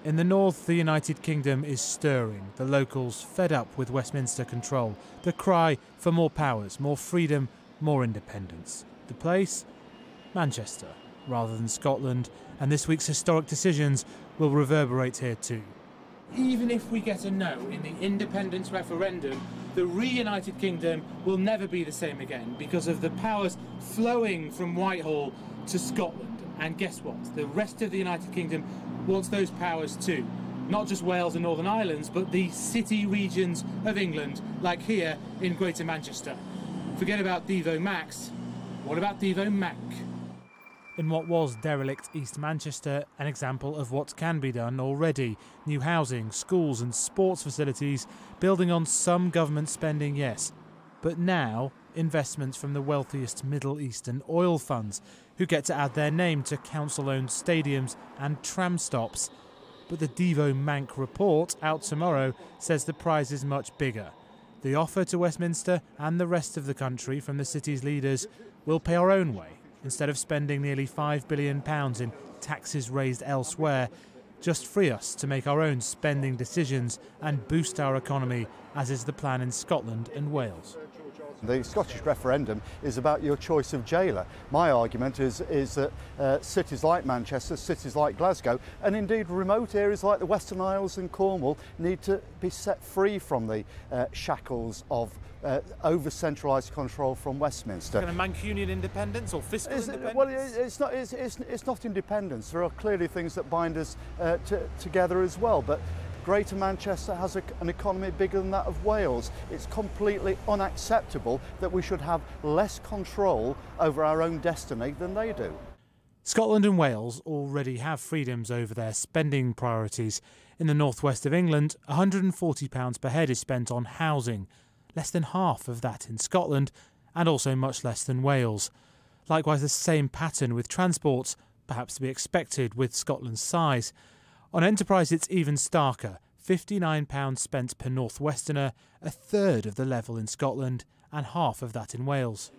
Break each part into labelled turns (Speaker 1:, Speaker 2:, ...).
Speaker 1: In the north, the United Kingdom is stirring, the locals fed up with Westminster control, the cry for more powers, more freedom, more independence. The place? Manchester, rather than Scotland, and this week's historic decisions will reverberate here too. Even if we get a no in the independence referendum, the reunited kingdom will never be the same again because of the powers flowing from Whitehall to Scotland. And guess what? The rest of the United Kingdom wants those powers too. Not just Wales and Northern Islands, but the city regions of England, like here in Greater Manchester. Forget about Devo Max. What about Devo Mac? In what was derelict East Manchester, an example of what can be done already. New housing, schools and sports facilities, building on some government spending, yes. But now, investments from the wealthiest Middle Eastern oil funds, who get to add their name to council-owned stadiums and tram stops. But the Devo Manc report, out tomorrow, says the prize is much bigger. The offer to Westminster and the rest of the country from the city's leaders will pay our own way. Instead of spending nearly £5 billion in taxes raised elsewhere, just free us to make our own spending decisions and boost our economy, as is the plan in Scotland and Wales.
Speaker 2: The Scottish referendum is about your choice of jailer. My argument is that cities like Manchester, cities like Glasgow, and indeed remote areas like the Western Isles and Cornwall need to be set free from the shackles of over-centralised control from Westminster.
Speaker 1: Kind of Mancunian independence or fiscal independence?
Speaker 2: Well, it's not independence. There are clearly things that bind us together as well, but Greater Manchester has an economy bigger than that of Wales. It's completely unacceptable that we should have less control over our own destiny than they do.
Speaker 1: Scotland and Wales already have freedoms over their spending priorities. In the northwest of England, £140 per head is spent on housing, less than half of that in Scotland, and also much less than Wales. Likewise, the same pattern with transport, perhaps to be expected with Scotland's size. On enterprise, it's even starker. £59 spent per Northwesterner, a third of the level in Scotland and half of that in Wales.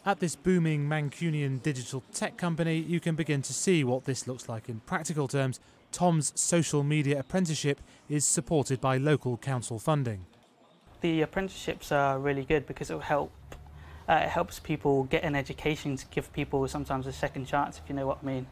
Speaker 1: At this booming Mancunian digital tech company, you can begin to see what this looks like in practical terms. Tom's social media apprenticeship is supported by local council funding.
Speaker 3: The apprenticeships are really good because it helps people get an education to give people sometimes a second chance, if you know what I mean.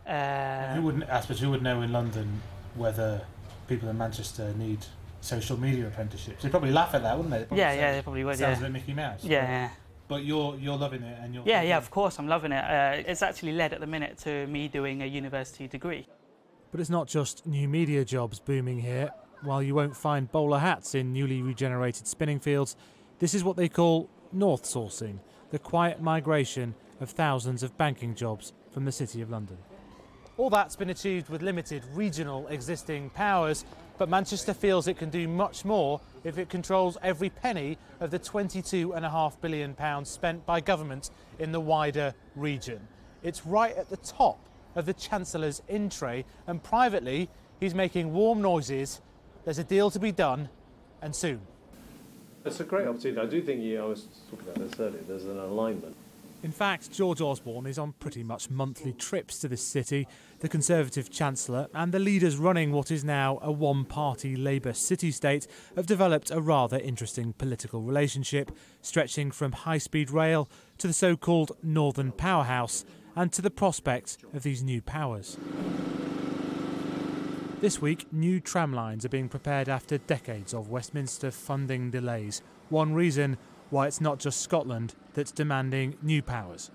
Speaker 1: I suppose who would know in London whether people in Manchester need social media apprenticeships? They'd probably laugh at that, wouldn't they?
Speaker 3: Yeah, they probably would.
Speaker 1: Sounds like Mickey Mouse.
Speaker 3: Yeah.
Speaker 1: But you're loving it, and you're.
Speaker 3: Yeah, of course I'm loving it. It's actually led at the minute to me doing a university degree.
Speaker 1: But it's not just new media jobs booming here. While you won't find bowler hats in newly regenerated spinning fields, this is what they call north sourcing, the quiet migration of thousands of banking jobs from the City of London. All that's been achieved with limited regional existing powers, but Manchester feels it can do much more if it controls every penny of the £22.5 billion spent by government in the wider region. It's right at the top of the Chancellor's in tray, and privately he's making warm noises. There's a deal to be done, and soon.
Speaker 4: It's a great opportunity. I do think I was talking about this earlier, there's an alignment.
Speaker 1: In fact, George Osborne is on pretty much monthly trips to this city. The Conservative Chancellor and the leaders running what is now a one-party Labour city-state have developed a rather interesting political relationship, stretching from high-speed rail to the so-called Northern Powerhouse and to the prospect of these new powers. This week, new tram lines are being prepared after decades of Westminster funding delays. One reason why it's not just Scotland that's demanding new powers.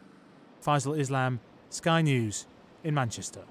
Speaker 1: Faisal Islam, Sky News in Manchester.